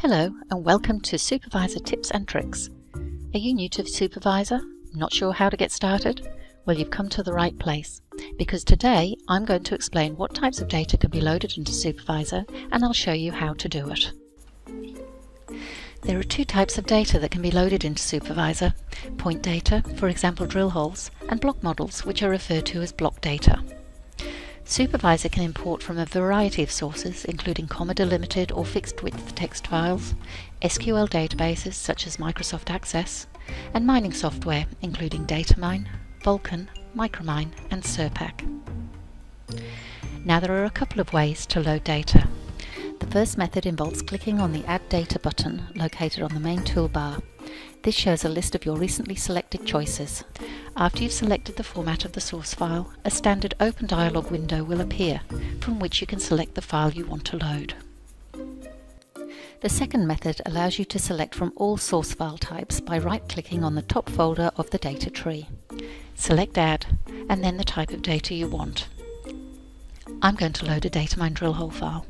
Hello and welcome to Supervisor Tips and Tricks. Are you new to Supervisor? Not sure how to get started? Well, you've come to the right place, because today I'm going to explain what types of data can be loaded into Supervisor, and I'll show you how to do it. There are two types of data that can be loaded into Supervisor: point data, for example drill holes, and block models, which are referred to as block data. Supervisor can import from a variety of sources, including comma-delimited or fixed-width text files, SQL databases such as Microsoft Access, and mining software including Datamine, Vulkan, Micromine, and Serpac. Now there are a couple of ways to load data. The first method involves clicking on the Add Data button located on the main toolbar. This shows a list of your recently selected choices. After you've selected the format of the source file, a standard Open dialog window will appear, from which you can select the file you want to load. The second method allows you to select from all source file types by right-clicking on the top folder of the data tree. Select Add, and then the type of data you want. I'm going to load a Datamine drill hole file.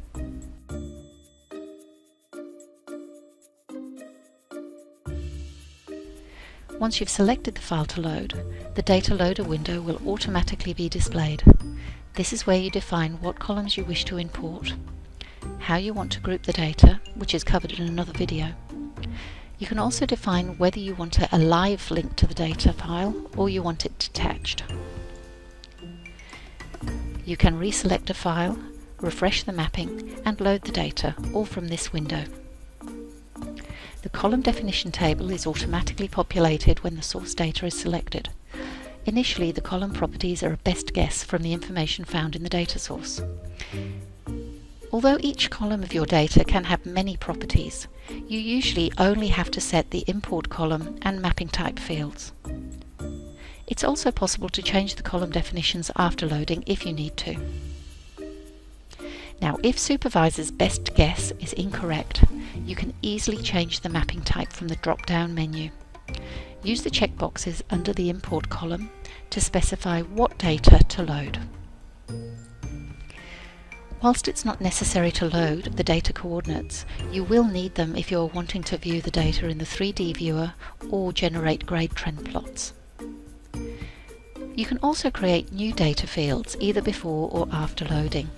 Once you've selected the file to load, the Data Loader window will automatically be displayed. This is where you define what columns you wish to import, how you want to group the data, which is covered in another video. You can also define whether you want a live link to the data file or you want it detached. You can reselect a file, refresh the mapping, and load the data, all from this window. The column definition table is automatically populated when the source data is selected. Initially, the column properties are a best guess from the information found in the data source. Although each column of your data can have many properties, you usually only have to set the import column and mapping type fields. It's also possible to change the column definitions after loading if you need to. Now, if Supervisor's best guess is incorrect, you can easily change the mapping type from the drop-down menu. Use the checkboxes under the import column to specify what data to load. Whilst it's not necessary to load the data coordinates, you will need them if you're wanting to view the data in the 3D viewer or generate grade trend plots. You can also create new data fields either before or after loading.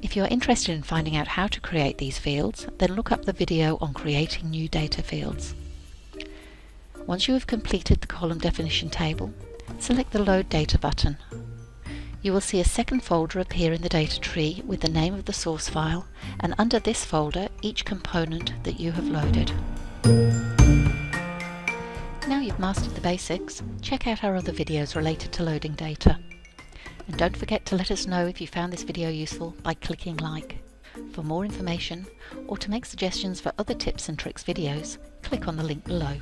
If you are interested in finding out how to create these fields, then look up the video on creating new data fields. Once you have completed the column definition table, select the Load Data button. You will see a second folder appear in the data tree with the name of the source file, and under this folder each component that you have loaded. Now you've mastered the basics, check out our other videos related to loading data. And don't forget to let us know if you found this video useful by clicking like. For more information, or to make suggestions for other tips and tricks videos, click on the link below.